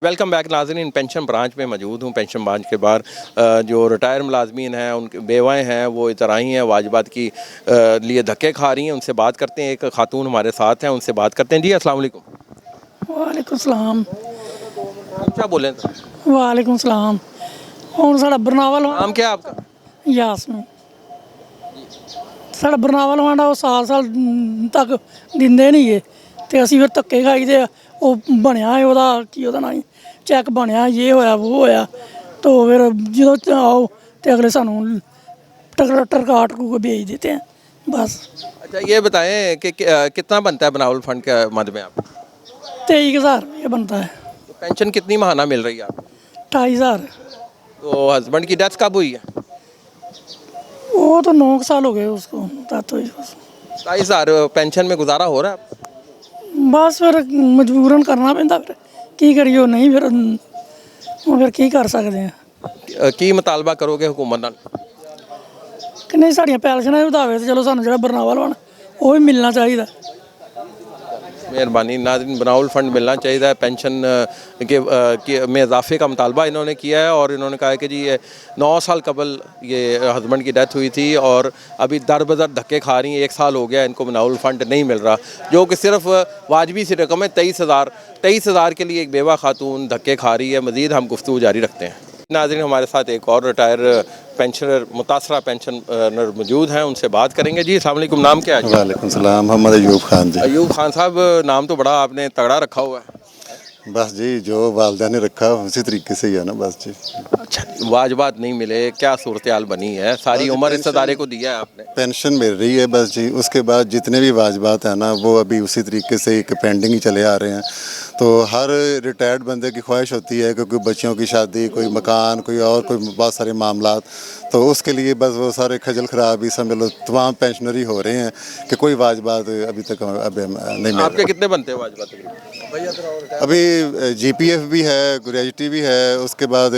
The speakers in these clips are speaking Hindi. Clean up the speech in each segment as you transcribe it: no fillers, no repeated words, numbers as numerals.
वेलकम बैक नाज़रीन। पेंशन ब्रांच में मौजूद हूँ। पेंशन ब्रांच के बाहर जो रिटायर मुलाजमीन हैं, उनके बेवाएँ हैं, वो इधर आई हैं वाजिबात की लिए धक्के खा रही हैं। उनसे बात करते हैं। एक खातून हमारे साथ हैं, उनसे बात करते हैं। जी अस्सलाम वालेकुम। वालेकुम सलाम। क्या बोलें? वालेकुम सलाम। ਹੁਣ ਸਾਡਾ ਬਰਨਾਵਲ नाम क्या है आपका? ਯਾਸਮੀਨ ਸਾਡਾ ਬਰਨਾਵਲ ਵਾਂਡਾ ਉਹ ਸਾਲ ਤੱਕ ਦਿੰਦੇ ਨਹੀਂ ਗੇ ਤੇ ਅਸੀਂ ਫਿਰ ਧੱਕੇ ਖਾਈਦੇ ਆ। ਉਹ ਬਣਿਆ ਹੈ ਉਹਦਾ ਕੀ ਉਹਦਾ ਨਾਂ ਚੈੱਕ ਬਣਿਆ ਇਹ ਹੋਇਆ ਉਹ ਹੋਇਆ ਤੋ ਫਿਰ ਜਦੋਂ ਆਓ ਤੇ ਅਗਲੇ ਸਾਨੂੰ ਟਰ ਕਾਟ को भेज देते हैं बस। अच्छा ये बताएं कि कितना बनता है बनावल फंड के मद में आप? 23,000 ये बनता है। तो पेंशन कितनी माहाना मिल रही है आपको? 28,000। तो हस्बैंड की डेथ कब हुई है? वो तो 9 साल हो गए उसको। तो 22,000 पेंशन में गुजारा हो रहा है? बस फिर मजबूरन करना पैंदा फिर की करिए नहीं फिर ਹੁਣ ਫਿਰ ਕੀ ਕਰ ਸਕਦੇ ਆ। की मुतालबा करोगे हुकूमत नाल? ਕਿ ਨਹੀਂ ਸਾਡੀਆਂ ਪੈਨਸ਼ਨਾਂ ਵਧਾਵੇ ਤੇ ਚਲੋ ਸਾਨੂੰ ਜਿਹੜਾ ਬਰਨਾਵਲ ਵਾਲਾ ਉਹ ਵੀ ਮਿਲਣਾ ਚਾਹੀਦਾ। मेहरबानी नाज़रीन, बनावल फंड मिलना चाहिए। पेंशन में इजाफे का मुतालबा इन्होंने किया है और इन्होंने कहा है कि जी ये 9 साल कबल ये हस्बैंड की डेथ हुई थी और अभी दर बदर धक्के खा रही हैं। 1 साल हो गया इनको बनावल फंड नहीं मिल रहा, जो कि सिर्फ वाजबी सी रकम है। 23,000 के लिए एक बेवा खातून धक्के खा रही है। मज़ीद हम गुफ्तगू जारी रखते हैं। नाज़रीन, हमारे साथ एक और रिटायर पेंशनर मुतासरा पेंशनर मौजूद हैं, उनसे बात करेंगे। जी अस्सलाम वालेकुम। नाम क्या है? वालेकुम सलाम। मोहम्मद अयूब खान जी। अयूब खान साहब, नाम तो बड़ा आपने तगड़ा रखा हुआ है। बस जी जो वालदा ने रखा उसी तरीके से ही है ना बस जी। अच्छा, वाजबात नहीं मिले, क्या सूरत हाल बनी है? सारी उम्र इस अदारे को दिया है आपने। पेंशन मिल रही है बस जी। उसके बाद जितने भी वाजबात हैं ना वो अभी उसी तरीके से एक पेंडिंग ही चले आ रहे हैं। तो हर रिटायर्ड बंदे की ख्वाहिश होती है कि कोई बच्चों की शादी, कोई मकान, कोई और कोई बहुत सारे मामलात, तो उसके लिए बस वो सारे खजल ख़राब ही समझ लो तमाम पेंशनर ही हो रहे हैं कि कोई वाजबात अभी तक अभी नहीं मिल आपके कितने बनते हैं वाजबात? अभी जीपीएफ भी है, ग्रेजुटी भी है, उसके बाद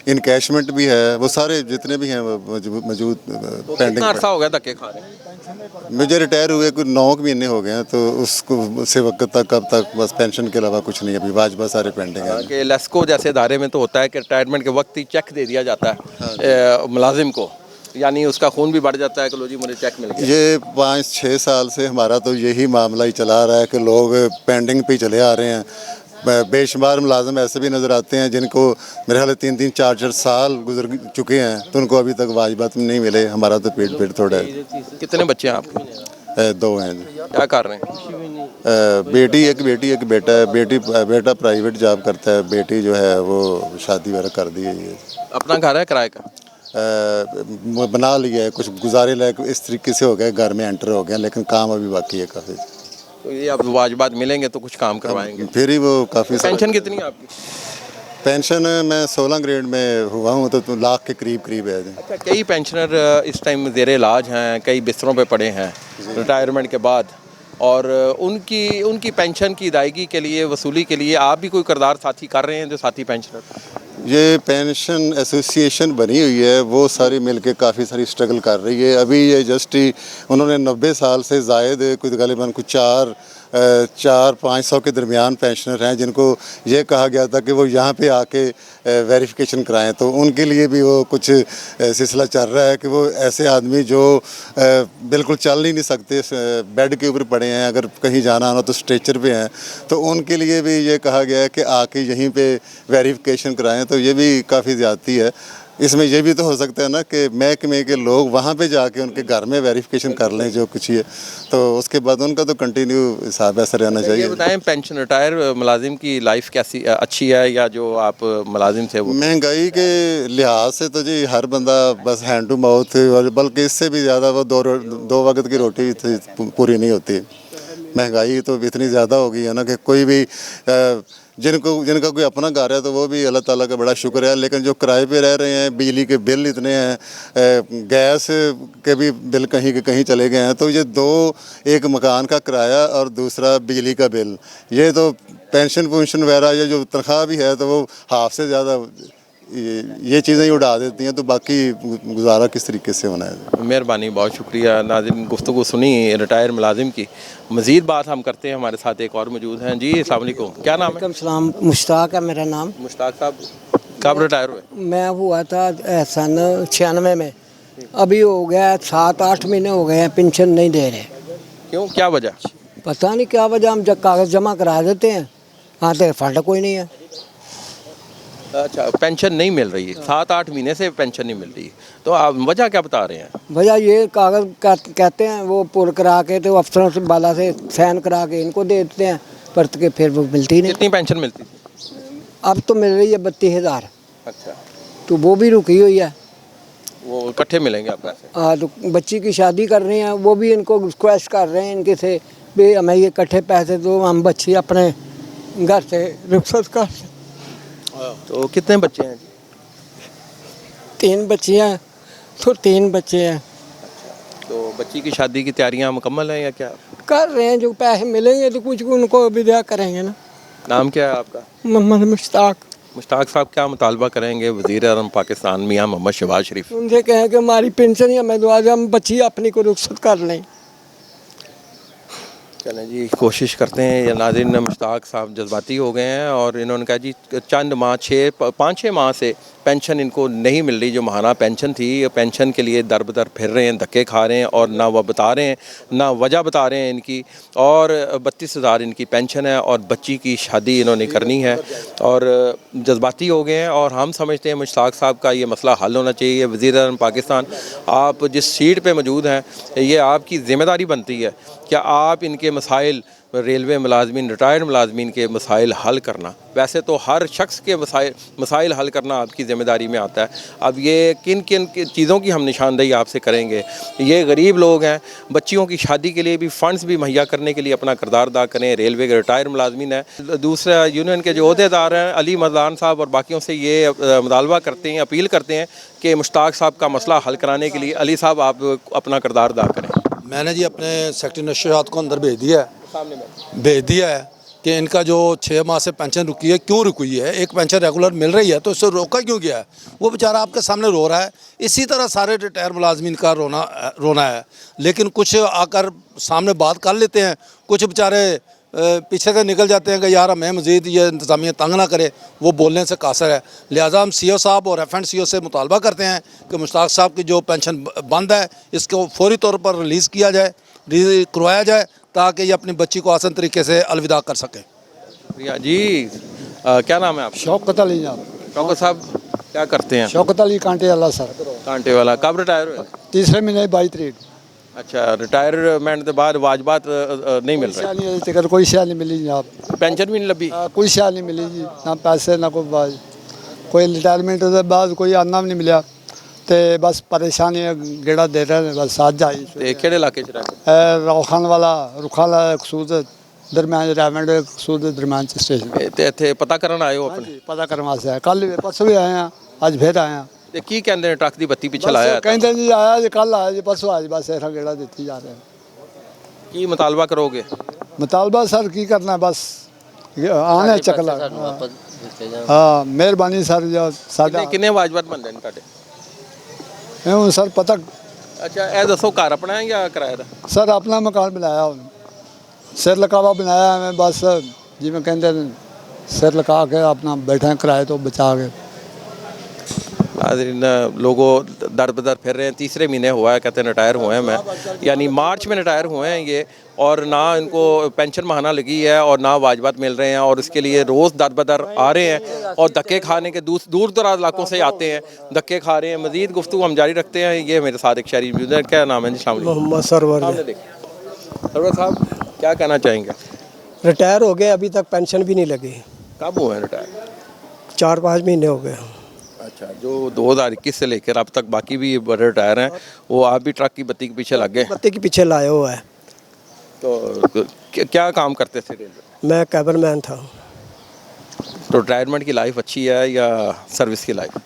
इनकैशमेंट भी है, वो सारे जितने भी हैं मौजूद पेंडिंग। कितना अरसा हो गया धक्के खा रहे हैं? मुझे रिटायर हुए कुछ 9 महीने हो गए हैं, तो उसको उसे वक्त तक कब तक बस पेंशन के अलावा कुछ नहीं, अभी वाजबा सारे पेंडिंग है। कि लेस्को जैसे इदारे में तो होता है कि रिटायरमेंट के वक्त ही चेक दे दिया जाता है मुलाजिम को, यानी उसका खून भी बढ़ जाता है कि लो जी मुझे चेक मिल गया। ये 5-6 साल से हमारा तो यही मामला ही चला रहा है कि लोग पेंडिंग पे चले आ रहे हैं। बेशुमार मुलाजम ऐसे भी नज़र आते हैं जिनको मेरे ख्याल 3-3, 4-4 साल गुजर चुके हैं, तो उनको अभी तक वाजबात नहीं मिले। हमारा तो पेट थोड़ा है। कितने बच्चे हैं आपके? 2 हैं जी। क्या कर रहे हैं? बेटी एक बेटा है। बेटा प्राइवेट जॉब करता है, बेटी जो है वो शादी वगैरह कर दी है। अपना घर है किराए का? बना लिया है, कुछ गुजारे लायक इस तरीके से हो गया, घर में एंटर हो गया, लेकिन काम अभी बाकी है काफ़ी। तो ये अब वाजबात मिलेंगे तो कुछ काम करवाएंगे। फिर ही वो काफ़ी। पेंशन कितनी है आपकी? पेंशन मैं 16 ग्रेड में हुआ हूँ, तो लाख के करीब है। अच्छा, कई पेंशनर इस टाइम ज़ेर इलाज हैं, कई बिस्तरों पे पड़े हैं रिटायरमेंट के बाद, और उनकी पेंशन की अदायगी के लिए, वसूली के लिए आप भी कोई किरदार साथी कर रहे हैं? जो साथी पेंशनर ये पेंशन एसोसिएशन बनी हुई है, वो सारी मिलके काफ़ी सारी स्ट्रगल कर रही है। अभी ये जस्ट ही उन्होंने 90 साल से ज़ायद कुछ गालिबन कुछ 400-500 के दरमियान पेंशनर हैं जिनको ये कहा गया था कि वो यहाँ पे आके वेरिफिकेशन कराएं, तो उनके लिए भी वो कुछ सिलसिला चल रहा है कि वो ऐसे आदमी जो बिल्कुल चल ही नहीं सकते, बेड के ऊपर पड़े हैं, अगर कहीं जाना हो तो स्ट्रेचर पे हैं, तो उनके लिए भी ये कहा गया है कि आके यहीं पे वेरिफिकेशन कराएं। तो ये भी काफ़ी ज़्यादती है। इसमें यह भी तो हो सकता है ना कि महकमे के लोग वहाँ पे जाके उनके घर में वेरिफिकेशन कर लें जो कुछ ही है, तो उसके बाद उनका तो कंटिन्यू हिसाब ऐसा रहना चाहिए। ये बताएं, पेंशन रिटायर मुलाजिम की लाइफ कैसी अच्छी है या जो आप मुलाजिम थे वो? महंगाई के लिहाज से तो जी हर बंदा बस हैंड टू माउथ, और बल्कि इससे भी ज़्यादा वो दो वक्त की रोटी पूरी नहीं होती। महंगाई तो इतनी ज़्यादा हो गई है ना कि कोई भी जिनका कोई अपना घर है तो वो भी अल्लाह ताला का बड़ा शुक्र है, लेकिन जो किराए पे रह रहे हैं, बिजली के बिल इतने हैं, गैस के भी बिल कहीं के कहीं चले गए हैं, तो ये दो, एक मकान का किराया और दूसरा बिजली का बिल, ये तो पेंशन वगैरह या जो तनख्वाह भी है तो वो हाफ से ज़्यादा ये चीज़ें ही उड़ा देती हैं, तो बाकी गुजारा किस तरीके से होना है। मेहरबानी, बहुत शुक्रिया नाज़रीन, गुफ्तगू सुनी रिटायर मुलाजिम की। मज़ीद बात हम करते हैं, हमारे साथ एक और मौजूद हैं। जी अस्सलाम वालेकुम, क्या नाम है? वालेकुम सलाम, मुश्ताक है मेरा नाम। मुश्ताक साहब कब रिटायर हुए? मैं हुआ था सन 96 में। अभी हो गया 7-8 महीने हो गए हैं, पेंशन नहीं दे रहे। क्यों, क्या वजह? पता नहीं क्या वजह, हम जब कागज़ जमा करा देते हैं आते फंड कोई नहीं है। अच्छा, पेंशन नहीं मिल रही है, 7-8 महीने से पेंशन नहीं मिल रही, तो आप वजह क्या बता रहे हैं? वजह ये कागज़ कहते हैं वो पुर करा के तो अफसरों से बाला से साइन करा के इनको दे देते हैं, पर के फिर वो मिलती नहीं। कितनी पेंशन मिलती थी? अब तो मिल रही है 32,000, अच्छा, तो वो भी रुकी हुई है। वो इकट्ठे मिलेंगे आप पैसे? हाँ, तो बच्ची की शादी कर रहे हैं, वो भी इनको रिक्वेस्ट कर रहे हैं इनके से भी हमें ये इकट्ठे पैसे दो, हम बच्ची अपने घर से रुखसत कर। तो कितने बच्चे हैं? 3 बच्चियाँ, तो 3 बच्चे हैं। तो बच्ची की शादी की तैयारियां मुकम्मल हैं या क्या? कर रहे हैं, जो पैसे मिलेंगे तो कुछ उनको विदा करेंगे ना। नाम क्या है आपका? मोहम्मद मुश्ताक। मुश्ताक साहब, क्या मुतालबा करेंगे वज़ीर आज़म पाकिस्तान मियां मोहम्मद शहबाज शरीफ? उनसे कहें कि हमारी पेंशन या मैं दुआ हम बच्ची अपनी को रुखसत कर लें। चलें जी, कोशिश करते हैं। या नाज़रीन, मुश्ताक साहब जज्बाती हो गए हैं और इन्होंने कहा जी चंद माह 5-6 माह से पेंशन इनको नहीं मिल रही, जो माहाना पेंशन थी। पेंशन के लिए दर बदर फिर रहे हैं, धक्के खा रहे हैं और ना वह बता रहे हैं, ना वजह बता रहे हैं इनकी। और 32,000 इनकी पेंशन है और बच्ची की शादी इन्होंने करनी है और जज्बाती हो गए हैं। और हम समझते हैं मुश्ताक साहब का ये मसला हल होना चाहिए। वज़ीर आज़म पाकिस्तान, आप जिस सीट पर मौजूद हैं, ये आपकी ज़िम्मेदारी बनती है क्या आप इनके मसाइल, रेलवे मुलाजमीन, रिटायर्ड मुलाजमीन के मसाइल हल करना। वैसे तो हर शख्स के मसाइल हल करना आपकी ज़िम्मेदारी में आता है। अब ये किन किन चीज़ों की हम निशानदेही आपसे करेंगे। ये गरीब लोग हैं, बच्चियों की शादी के लिए भी फ़ंड्स भी मुहैया करने के लिए अपना किरदार अदा करें। रेलवे के रिटायर्ड मुलाजमीन हैं। दूसरा, यूनियन के जो अहदेदार हैं अली मज़दान साहब और बाकियों से ये मुतालबा करते हैं, अपील करते हैं कि मुश्ताक साहब का मसला हल कराने के लिए अली साहब आप अपना किरदार अदा करें। मैंने जी अपने सेक्रेटरी नशरियात को अंदर भेज दिया है कि इनका जो 6 माह से पेंशन रुकी है, क्यों रुकी है। एक पेंशन रेगुलर मिल रही है तो इससे रोका क्यों गया है? वो बेचारा आपके सामने रो रहा है। इसी तरह सारे रिटायर मुलाजमीन का रोना है। लेकिन कुछ आकर सामने बात कर लेते हैं, कुछ बेचारे पीछे से निकल जाते हैं कि यार हमें मज़ीद ये इंतज़ामिया तंग ना करे। वो बोलने से कासर है। लिहाजा हम CO साहब और FNCO से मुतालबा करते हैं कि मुश्ताक साहब की जो पेंशन बंद है इसको फौरी तौर पर रिलीज़ किया जाए, करवाया जाए, ताकि ये अपनी बच्ची को आसान तरीके से अलविदा कर सकें। शुक्रिया जी। क्या नाम है आप? शौकत अली जनाब। शौकत साहब क्या करते हैं? शौकत अली कांटे वाला सर। कांटे वाला। कब रिटायर हुए? 3 महीने 22 तारीख। अच्छा, रिटायरमेंट के बाद वाजबात नहीं मिल रहा? नहीं, कोई शय नहीं मिली जनाब। पेंशन भी नहीं लभी? कोई शय नहीं मिली जी, ना पैसे ना कोई रिटायरमेंट के बाद कोई आना भी नहीं मिला, तो बस परेशानी गेड़ा दे रहे हैं बस। आज आई केड़े इलाके च रहंदे? रोखान वाला कसूर दरम्यान रिटायरमेंट कसूर दरम्यान स्टेशन ते इत्थे पता करन आए हो अपने? पता करने वास्ते आए, कल परसों भी आए हैं, आज फिर आए हैं। ते की कहंदे ने ट्रक दी बत्ती पिछे लाया? कहते जी आया जी, कल आया जी, परसों आया जी, बस ऐसा गेड़ा देती जा रहे हैं। की मुतालबा करोगे? मुतालबा सर की करना है, बस आना चकला। हाँ, मेहरबानी सर जो साडा किन्ने वाजबात बनदे ने तुहाडे? हूँ सर पता। अच्छा, ए दसो घर अपना है या किराए दा? सर अपना मकान बनाया हूँ, सिर लकावा बनाया है मैं, बस जिमें कहते सिर लगा के अपना बैठे हैं किराए तो बचा के। नाज़रीन, लोगों दर बदर फिर रहे हैं। 3 महीने हुआ है, कहते हैं रिटायर हुए हैं मैं, यानी मार्च में रिटायर हुए हैं ये, और ना इनको पेंशन माहाना लगी है और ना वाजबात मिल रहे हैं और इसके लिए रोज़ दर बदर आ रहे हैं और धक्के खाने के दूर दराज इलाकों से आते हैं, धक्के खा रहे हैं। मज़ीद गुफ्तगू हम जारी रखते हैं। ये मेरे साथ एक शहरी मौजूद है। क्या नाम है जी? अस्सलाम वालेकुम। मोहम्मद सरवर। सरवर साहब क्या कहना चाहेंगे? रिटायर हो गए, अभी तक पेंशन भी नहीं लगी। कब हुए हैं रिटायर? 4-5 महीने हो गए। अच्छा, जो 2021 से लेकर अब तक बाकी भी बड़े रिटायर हैं, वो आप भी ट्रक की बत्ती के पीछे लग गए? बत्ती के पीछे लाया हुआ है। तो क्या काम करते थे रेलवे? मैं कैबरमैन था। तो रिटायरमेंट की लाइफ अच्छी है या सर्विस की लाइफ?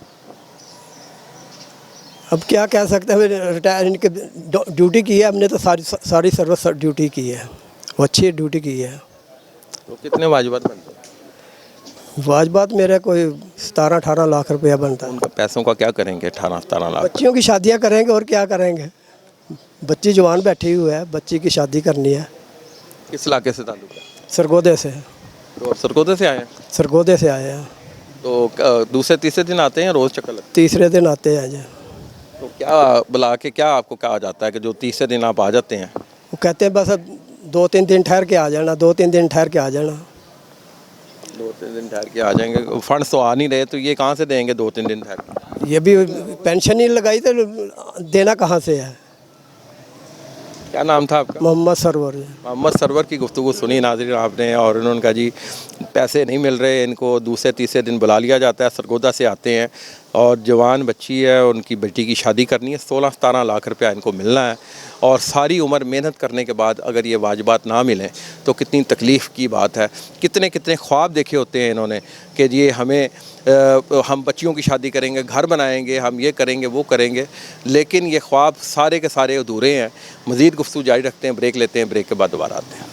अब क्या कह सकते हैं, रिटायर इनके ड्यूटी की है हमने, तो सारी सर्विस ड्यूटी की है, वो अच्छी ड्यूटी की है। तो कितने वाजिबात बनते हैं? वाजबात मेरे कोई 17-18 लाख रुपया बनता है। उनका पैसों का क्या करेंगे 18-17 लाख? बच्चियों की शादियां करेंगे और क्या करेंगे। बच्ची जवान बैठी हुई है, बच्ची की शादी करनी है। किस इलाके से ताल्लुक है? सरगोदे से। तो सरगोदे से आए हैं? सरगोदे से आए हैं। तो दूसरे तीसरे दिन आते हैं, रोज़ चक्कर लगता तीसरे दिन आते हैं जी। है? तो क्या बुला के क्या आपको कहा जाता है कि जो तीसरे दिन आप आ जाते हैं? वो कहते हैं बस अब 2-3 दिन ठहर के आ जाना, 2-3 दिन ठहर के आ जाना। 2-3 दिन ठहर के आ जाएंगे। फंड्स तो आ नहीं रहे, तो ये कहाँ से देंगे 2-3 दिन ठहर के? ये भी पेंशन ही लगाई तो देना कहाँ से है। क्या नाम था आपका? मोहम्मद सरवर जी। मोहम्मद सरवर की गुफ्तगू सुनी नाज़रीन आपने, और उन्होंने कहा जी पैसे नहीं मिल रहे, इनको दूसरे तीसरे दिन बुला लिया जाता है। सरगोदा से आते हैं और जवान बच्ची है, उनकी बेटी की शादी करनी है, 16-17 लाख रुपया इनको मिलना है। और सारी उम्र मेहनत करने के बाद अगर ये वाजिबात ना मिलें तो कितनी तकलीफ़ की बात है। कितने कितने ख्वाब देखे होते हैं इन्होंने कि ये हमें हम बच्चियों की शादी करेंगे, घर बनाएंगे, हम ये करेंगे वो करेंगे, लेकिन ये ख्वाब सारे के सारे अधूरे हैं। मज़ीद गुफ्तगू जारी रखते हैं, ब्रेक लेते हैं, ब्रेक के बाद दोबारा आते हैं।